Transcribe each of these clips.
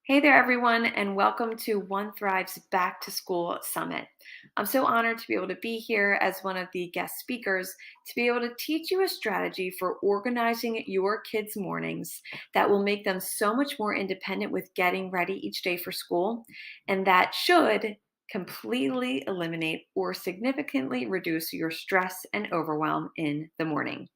Hey there, everyone, and welcome to One Thrive's Back to School Summit. I'm so honored to be able to be here as one of the guest speakers to be able to teach you a strategy for organizing your kids' mornings that will make them so much more independent with getting ready each day for school, and that should completely eliminate or significantly reduce your stress and overwhelm in the morning.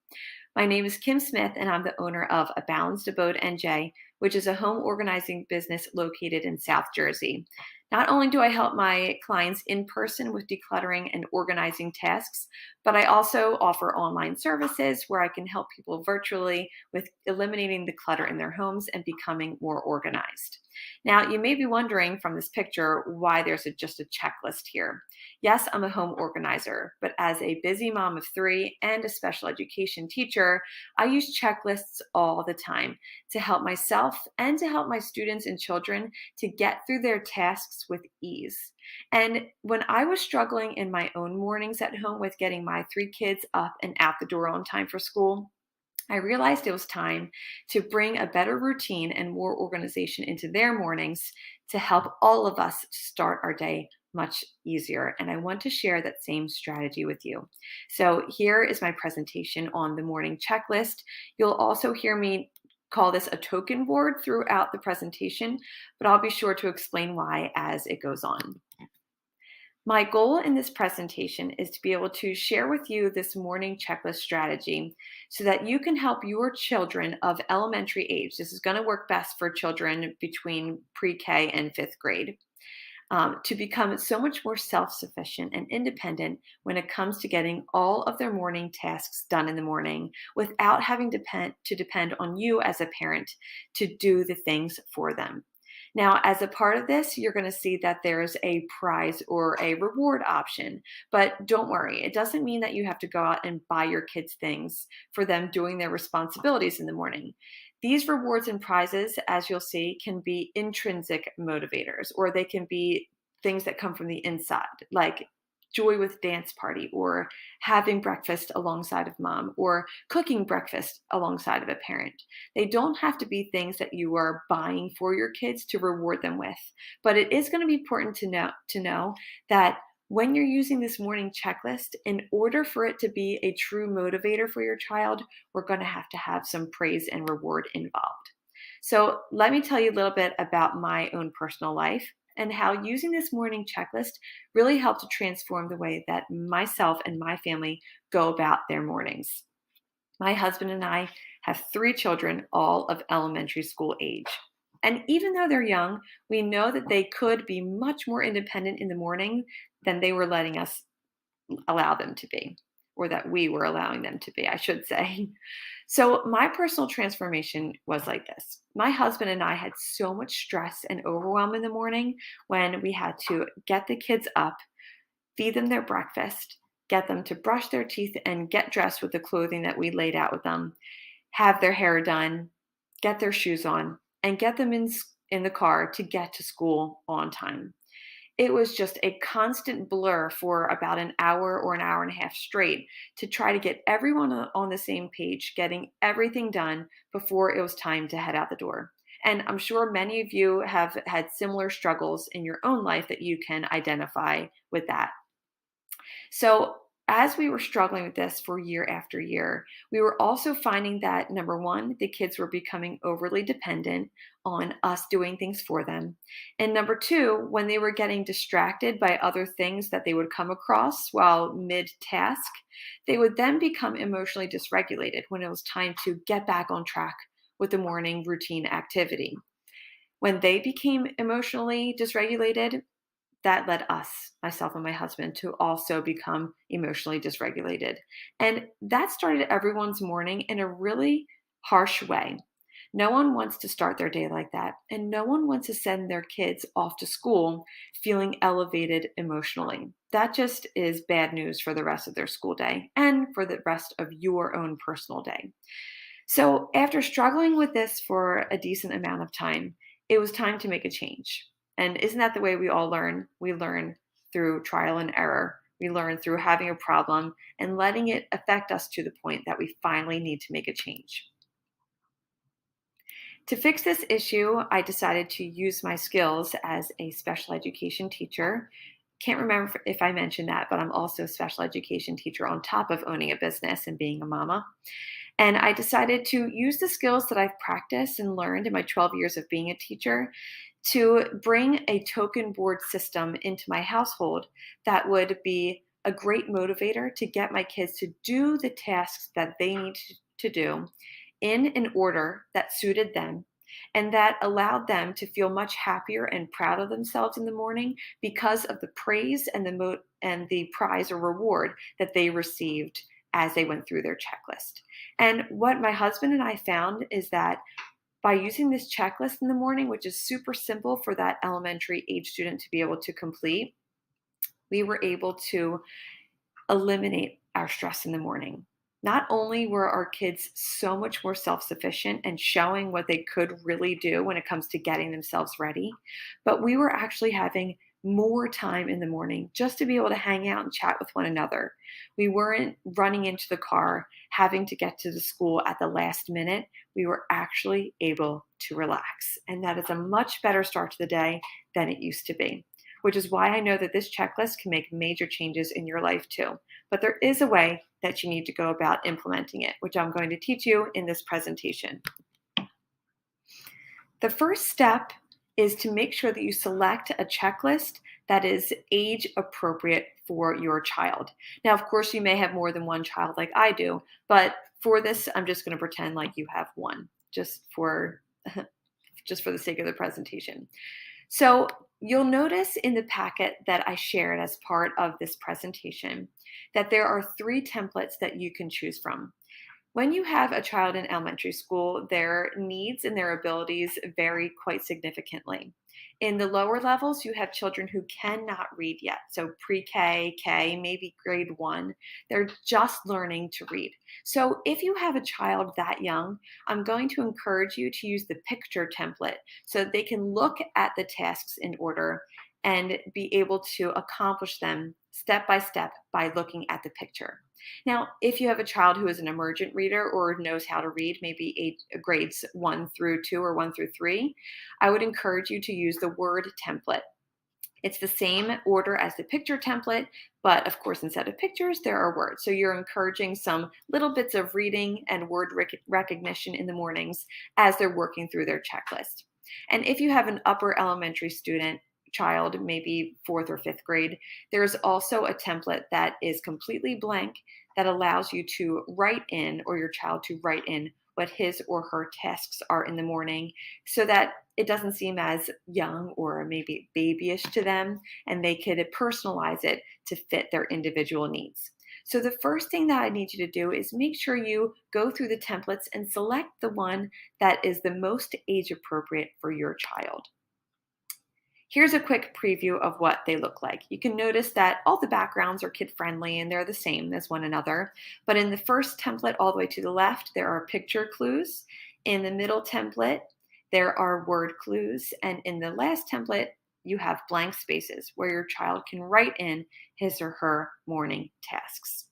My name is Kim Smith, and I'm the owner of A Balanced Abode NJ, which is a home organizing business located in South Jersey. Not only do I help my clients in person with decluttering and organizing tasks, but I also offer online services where I can help people virtually with eliminating the clutter in their homes and becoming more organized. Now, you may be wondering from this picture why there's just a checklist here. Yes, I'm a home organizer, but as a busy mom of three and a special education teacher, I use checklists all the time to help myself and to help my students and children to get through their tasks with ease. And when I was struggling in my own mornings at home with getting my three kids up and out the door on time for school, I realized it was time to bring a better routine and more organization into their mornings to help all of us start our day much easier. And I want to share that same strategy with you. So, here is my presentation on the morning checklist. You'll also hear me call this a token board throughout the presentation, but I'll be sure to explain why as it goes on. My goal in this presentation is to be able to share with you this morning checklist strategy so that you can help your children of elementary age. This is going to work best for children between pre K and fifth grade. To become so much more self sufficient and independent when it comes to getting all of their morning tasks done in the morning without having to depend on you as a parent to do the things for them. Now, as a part of this, you're going to see that there's a prize or a reward option. But don't worry, it doesn't mean that you have to go out and buy your kids things for them doing their responsibilities in the morning. These rewards and prizes, as you'll see, can be intrinsic motivators, or they can be things that come from the inside, like joy with dance party, or having breakfast alongside of mom, or cooking breakfast alongside of a parent. They don't have to be things that you are buying for your kids to reward them with. But it is going to be important to know that when you're using this morning checklist, in order for it to be a true motivator for your child, we're going to have some praise and reward involved. So, let me tell you a little bit about my own personal life and how using this morning checklist really helped to transform the way that myself and my family go about their mornings. My husband and I have three children, all of elementary school age. And even though they're young, we know that they could be much more independent in the morning than they were letting us allow them to be, or that we were allowing them to be, I should say. So, my personal transformation was like this. My husband and I had so much stress and overwhelm in the morning when we had to get the kids up, feed them their breakfast, get them to brush their teeth and get dressed with the clothing that we laid out with them, have their hair done, get their shoes on, and get them in the car to get to school on time. It was just a constant blur for about an hour or an hour and a half straight to try to get everyone on the same page, getting everything done before it was time to head out the door. And I'm sure many of you have had similar struggles in your own life that you can identify with that. So, as we were struggling with this for year after year, we were also finding that number one, the kids were becoming overly dependent on us doing things for them. And number two, when they were getting distracted by other things that they would come across while mid task, they would then become emotionally dysregulated when it was time to get back on track with the morning routine activity. When they became emotionally dysregulated, that led us, myself and my husband, to also become emotionally dysregulated. And that started everyone's morning in a really harsh way. No one wants to start their day like that. And no one wants to send their kids off to school feeling elevated emotionally. That just is bad news for the rest of their school day and for the rest of your own personal day. So, after struggling with this for a decent amount of time, it was time to make a change. And isn't that the way we all learn? We learn through trial and error. We learn through having a problem and letting it affect us to the point that we finally need to make a change. To fix this issue, I decided to use my skills as a special education teacher. Can't remember if I mentioned that, but I'm also a special education teacher on top of owning a business and being a mama. And I decided to use the skills that I've practiced and learned in my 12 years of being a teacher to bring a token board system into my household that would be a great motivator to get my kids to do the tasks that they need to do in an order that suited them and that allowed them to feel much happier and proud of themselves in the morning because of the praise and the prize or reward that they received as they went through their checklist. And what my husband and I found is that by using this checklist in the morning, which is super simple for that elementary age student to be able to complete, we were able to eliminate our stress in the morning. Not only were our kids so much more self sufficient and showing what they could really do when it comes to getting themselves ready, but we were actually having more time in the morning just to be able to hang out and chat with one another. We weren't running into the car, having to get to the school at the last minute. We were actually able to relax. And that is a much better start to the day than it used to be, which is why I know that this checklist can make major changes in your life too. But there is a way that you need to go about implementing it, which I'm going to teach you in this presentation. The first step is to make sure that you select a checklist that is age appropriate for your child. Now, of course, you may have more than one child like I do, but for this, I'm just going to pretend like you have one, just for the sake of the presentation. So you'll notice in the packet that I shared as part of this presentation that there are 3 templates that you can choose from. When you have a child in elementary school, their needs and their abilities vary quite significantly. In the lower levels, you have children who cannot read yet. So pre-K, K, maybe grade 1, they're just learning to read. So if you have a child that young, I'm going to encourage you to use the picture template so that they can look at the tasks in order and be able to accomplish them step by step by looking at the picture. Now, if you have a child who is an emergent reader or knows how to read, maybe grades 1 through 2 or 1 through 3, I would encourage you to use the word template. It's the same order as the picture template, but of course, instead of pictures, there are words. So you're encouraging some little bits of reading and word recognition in the mornings as they're working through their checklist. And if you have an upper elementary child, maybe 4th or 5th grade, there's also a template that is completely blank that allows you to write in, or your child to write in, what his or her tasks are in the morning so that it doesn't seem as young or maybe babyish to them, and they could personalize it to fit their individual needs. So the first thing that I need you to do is make sure you go through the templates and select the one that is the most age appropriate for your child. Here's a quick preview of what they look like. You can notice that all the backgrounds are kid-friendly and they're the same as one another. But in the first template all the way to the left, there are picture clues. In the middle template, there are word clues. And in the last template, you have blank spaces where your child can write in his or her morning tasks.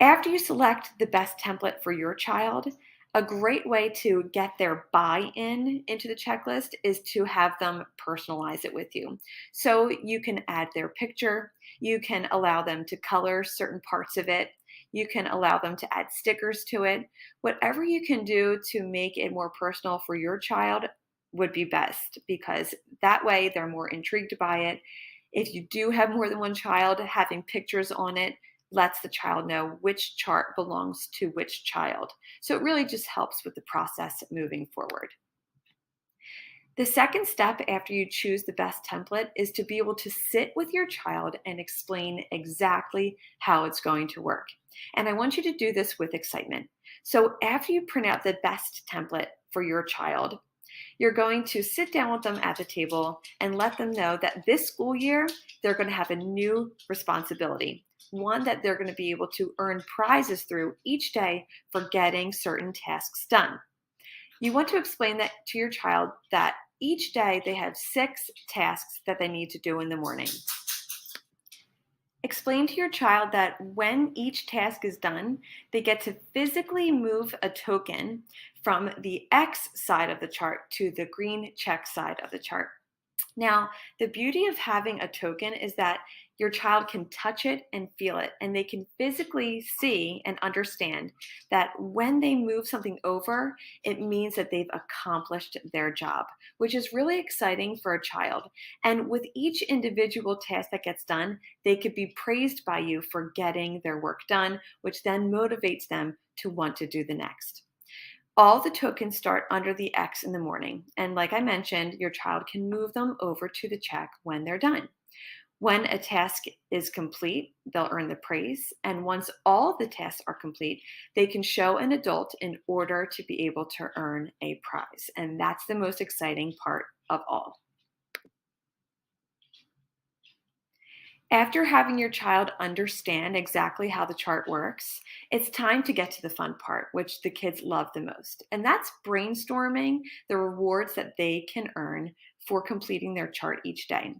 After you select the best template for your child, a great way to get their buy-in into the checklist is to have them personalize it with you. So you can add their picture, you can allow them to color certain parts of it, you can allow them to add stickers to it. Whatever you can do to make it more personal for your child would be best, because that way they're more intrigued by it. If you do have more than one child, having pictures on it lets the child know which chart belongs to which child. So it really just helps with the process moving forward. The second step after you choose the best template is to be able to sit with your child and explain exactly how it's going to work. And I want you to do this with excitement. So after you print out the best template for your child, you're going to sit down with them at the table and let them know that this school year, they're going to have a new responsibility, one that they're going to be able to earn prizes through each day for getting certain tasks done. You want to explain that to your child that each day they have 6 tasks that they need to do in the morning. Explain to your child that when each task is done, they get to physically move a token from the X side of the chart to the green check side of the chart. Now, the beauty of having a token is that your child can touch it and feel it, and they can physically see and understand that when they move something over, it means that they've accomplished their job, which is really exciting for a child. And with each individual task that gets done, they could be praised by you for getting their work done, which then motivates them to want to do the next. All the tokens start under the X in the morning. And like I mentioned, your child can move them over to the check when they're done. When a task is complete, they'll earn the praise. And once all the tasks are complete, they can show an adult in order to be able to earn a prize. And that's the most exciting part of all. After having your child understand exactly how the chart works, it's time to get to the fun part, which the kids love the most. And that's brainstorming the rewards that they can earn for completing their chart each day.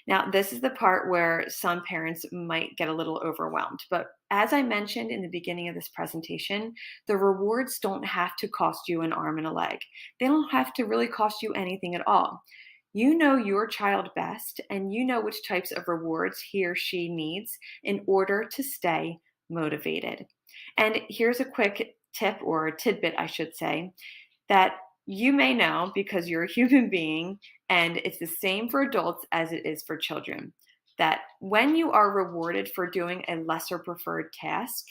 Now, this is the part where some parents might get a little overwhelmed. But as I mentioned in the beginning of this presentation, the rewards don't have to cost you an arm and a leg. They don't have to really cost you anything at all. You know your child best, and you know which types of rewards he or she needs in order to stay motivated. And here's a quick tip or tidbit, I should say, that you may know because you're a human being, and it's the same for adults as it is for children. That when you are rewarded for doing a lesser preferred task,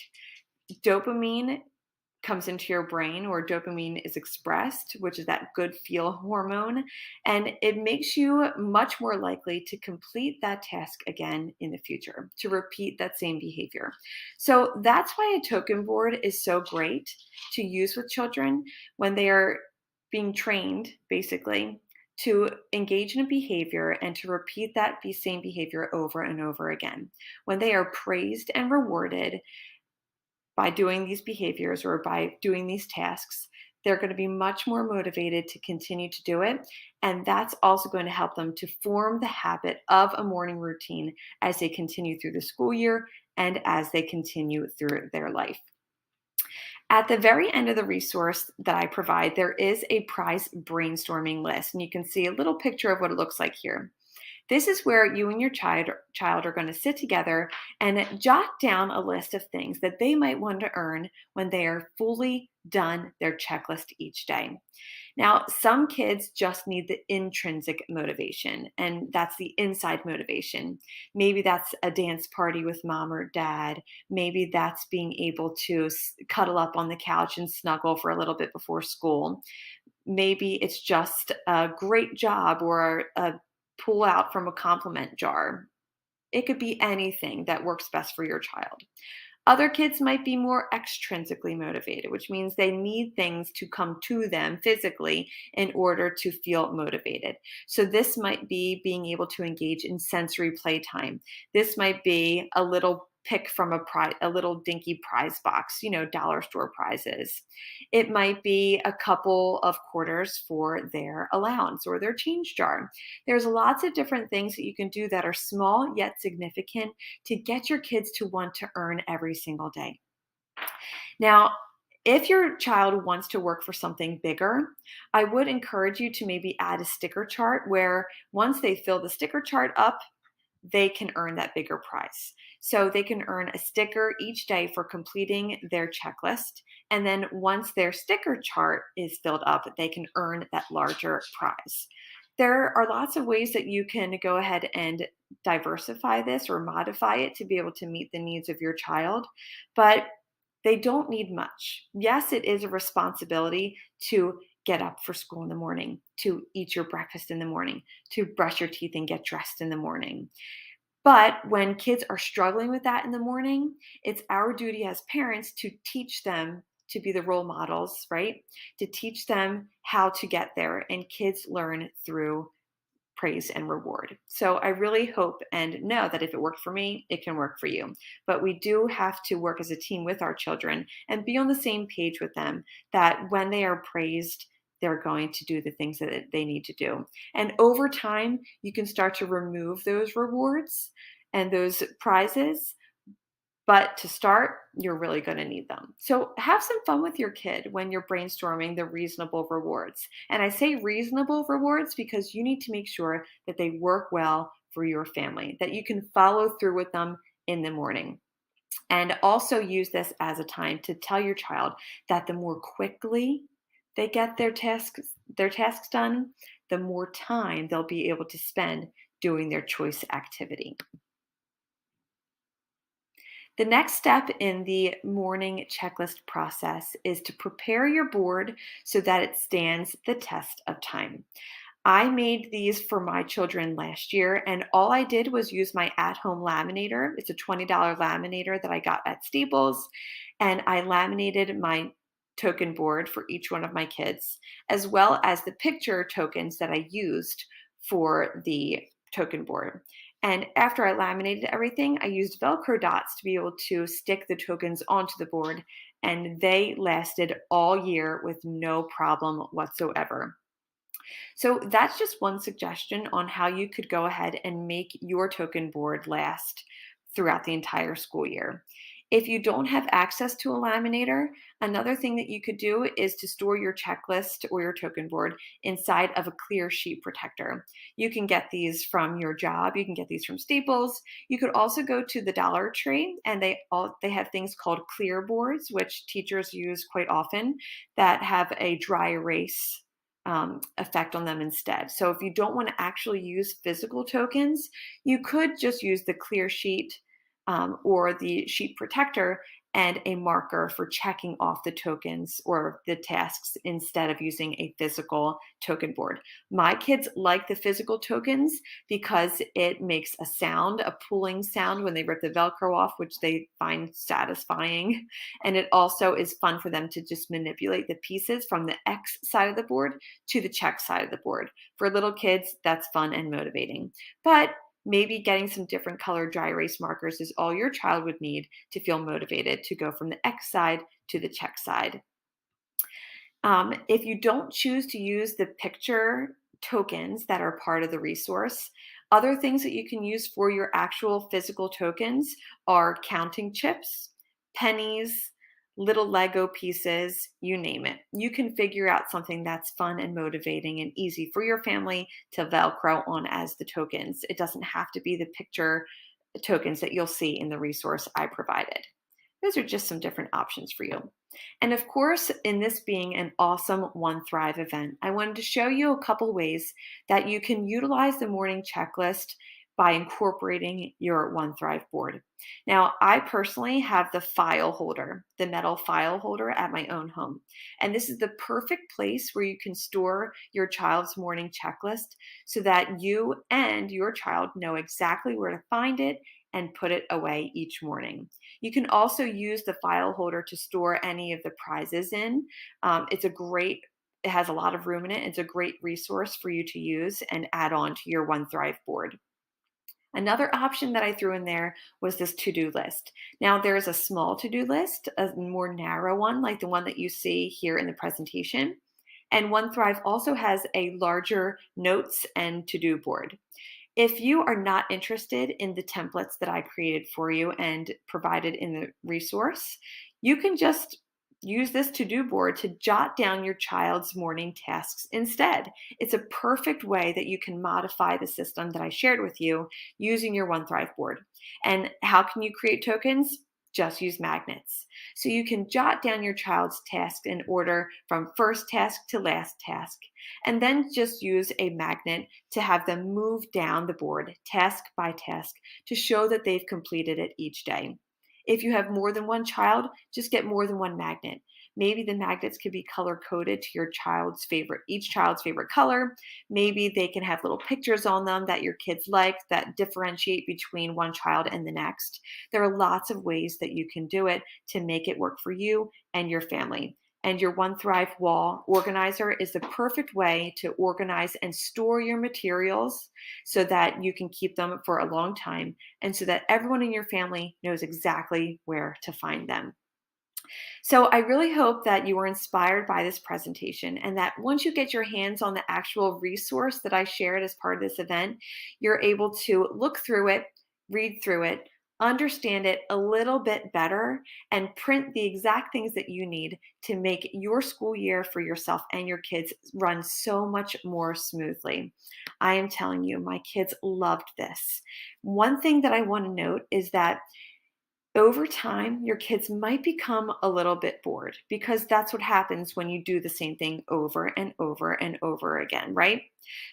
dopamine comes into your brain, or dopamine is expressed, which is that good feel hormone, and it makes you much more likely to complete that task again in the future, to repeat that same behavior. So that's why a token board is so great to use with children when they are being trained, basically, to engage in a behavior and to repeat that same behavior over and over again. When they are praised and rewarded, by doing these behaviors or by doing these tasks, they're going to be much more motivated to continue to do it. And that's also going to help them to form the habit of a morning routine as they continue through the school year and as they continue through their life. At the very end of the resource that I provide, there is a prize brainstorming list, and you can see a little picture of what it looks like here. This is where you and your child are going to sit together and jot down a list of things that they might want to earn when they are fully done their checklist each day. Now, some kids just need the intrinsic motivation, and that's the inside motivation. Maybe that's a dance party with mom or dad. Maybe that's being able to cuddle up on the couch and snuggle for a little bit before school. Maybe it's just a great job or a pull out from a compliment jar. It could be anything that works best for your child. Other kids might be more extrinsically motivated, which means they need things to come to them physically in order to feel motivated. So, this might be being able to engage in sensory playtime. This might be a little pick from a little dinky prize box, dollar store prizes. It might be a couple of quarters for their allowance or their change jar. There's lots of different things that you can do that are small yet significant to get your kids to want to earn every single day. Now, if your child wants to work for something bigger, I would encourage you to maybe add a sticker chart where once they fill the sticker chart up, they can earn that bigger prize. So they can earn a sticker each day for completing their checklist. And then once their sticker chart is filled up, they can earn that larger prize. There are lots of ways that you can go ahead and diversify this or modify it to be able to meet the needs of your child, but they don't need much. Yes, it is a responsibility to get up for school in the morning, to eat your breakfast in the morning, to brush your teeth and get dressed in the morning. But when kids are struggling with that in the morning, it's our duty as parents to teach them to be the role models, right? To teach them how to get there. And kids learn through praise and reward. So I really hope and know that if it worked for me, it can work for you. But we do have to work as a team with our children and be on the same page with them that when they are praised, they're going to do the things that they need to do. And over time, you can start to remove those rewards and those prizes. But to start, you're really going to need them. So have some fun with your kid when you're brainstorming the reasonable rewards. And I say reasonable rewards because you need to make sure that they work well for your family, that you can follow through with them in the morning. And also use this as a time to tell your child that the more quickly they get their tasks done, the more time they'll be able to spend doing their choice activity. The next step in the morning checklist process is to prepare your board so that it stands the test of time. I made these for my children last year, and all I did was use my at home laminator. It's a $20 laminator that I got at Staples, and I laminated my token board for each one of my kids, as well as the picture tokens that I used for the token board. And after I laminated everything, I used Velcro dots to be able to stick the tokens onto the board, and they lasted all year with no problem whatsoever. So that's just one suggestion on how you could go ahead and make your token board last throughout the entire school year. If you don't have access to a laminator, another thing that you could do is to store your checklist or your token board inside of a clear sheet protector. You can get these from your job, you can get these from Staples. You could also go to the Dollar Tree, and they have things called clear boards, which teachers use quite often, that have a dry erase effect on them instead. So if you don't want to actually use physical tokens, you could just use the clear sheet or the sheet protector and a marker for checking off the tokens or the tasks instead of using a physical token board. My kids like the physical tokens because it makes a sound, a pulling sound when they rip the Velcro off, which they find satisfying. And it also is fun for them to just manipulate the pieces from the X side of the board to the check side of the board. For little kids, that's fun and motivating. But maybe getting some different colored dry erase markers is all your child would need to feel motivated to go from the X side to the check side. If you don't choose to use the picture tokens that are part of the resource, other things that you can use for your actual physical tokens are counting chips, pennies, little Lego pieces, you name it. You can figure out something that's fun and motivating and easy for your family to Velcro on as the tokens. It doesn't have to be the picture tokens that you'll see in the resource I provided. Those are just some different options for you. And of course, in this being an awesome One Thrive event, I wanted to show you a couple ways that you can utilize the morning checklist by incorporating your One Thrive board. Now, I personally have the file holder, the metal file holder at my own home. And this is the perfect place where you can store your child's morning checklist so that you and your child know exactly where to find it and put it away each morning. You can also use the file holder to store any of the prizes in. It has a lot of room in it. It's a great resource for you to use and add on to your One Thrive board. Another option that I threw in there was this to-do list. Now, there's a small to-do list, a more narrow one, like the one that you see here in the presentation. And OneThrive also has a larger notes and to-do board. If you are not interested in the templates that I created for you and provided in the resource, you can just use this to-do board to jot down your child's morning tasks instead. It's a perfect way that you can modify the system that I shared with you using your OneThrive board. And how can you create tokens? Just use magnets. So you can jot down your child's tasks in order from first task to last task, and then just use a magnet to have them move down the board task by task to show that they've completed it each day. If you have more than one child, just get more than one magnet. Maybe the magnets could be color coded to each child's favorite color. Maybe they can have little pictures on them that your kids like that differentiate between one child and the next. There are lots of ways that you can do it to make it work for you and your family. And your One Thrive wall organizer is the perfect way to organize and store your materials so that you can keep them for a long time and so that everyone in your family knows exactly where to find them. So I really hope that you were inspired by this presentation and that once you get your hands on the actual resource that I shared as part of this event, you're able to look through it, read through it, understand it a little bit better, and print the exact things that you need to make your school year for yourself and your kids run so much more smoothly. I am telling you, my kids loved this. One thing that I want to note is that over time, your kids might become a little bit bored because that's what happens when you do the same thing over and over and over again, right?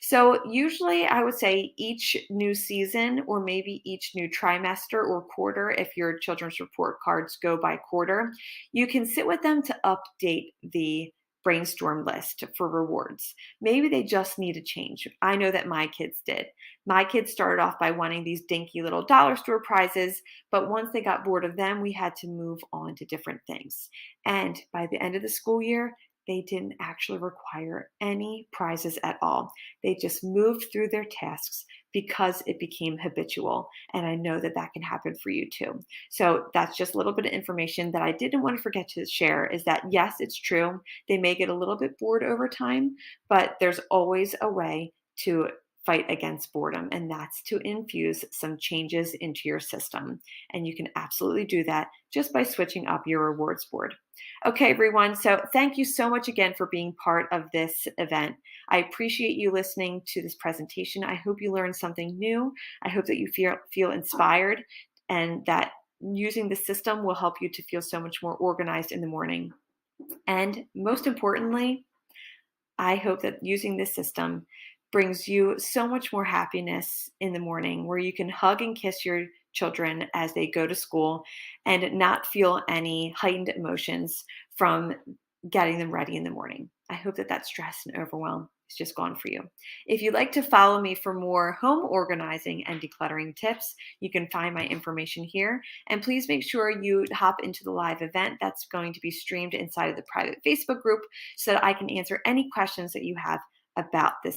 So, usually, I would say each new season, or maybe each new trimester or quarter, if your children's report cards go by quarter, you can sit with them to update the brainstorm list for rewards. Maybe they just need a change. I know that my kids did. My kids started off by wanting these dinky little dollar store prizes, but once they got bored of them, we had to move on to different things. And by the end of the school year, they didn't actually require any prizes at all. They just moved through their tasks because it became habitual. And I know that that can happen for you too. So that's just a little bit of information that I didn't want to forget to share is that yes, it's true. They may get a little bit bored over time, but there's always a way to fight against boredom, and that's to infuse some changes into your system. And you can absolutely do that just by switching up your rewards board. Okay, everyone. So thank you so much again for being part of this event. I appreciate you listening to this presentation. I hope you learned something new. I hope that you feel inspired and that using the system will help you to feel so much more organized in the morning. And most importantly, I hope that using this system brings you so much more happiness in the morning where you can hug and kiss your children as they go to school and not feel any heightened emotions from getting them ready in the morning. I hope that that stress and overwhelm is just gone for you. If you'd like to follow me for more home organizing and decluttering tips, you can find my information here. And please make sure you hop into the live event that's going to be streamed inside of the private Facebook group so that I can answer any questions that you have about this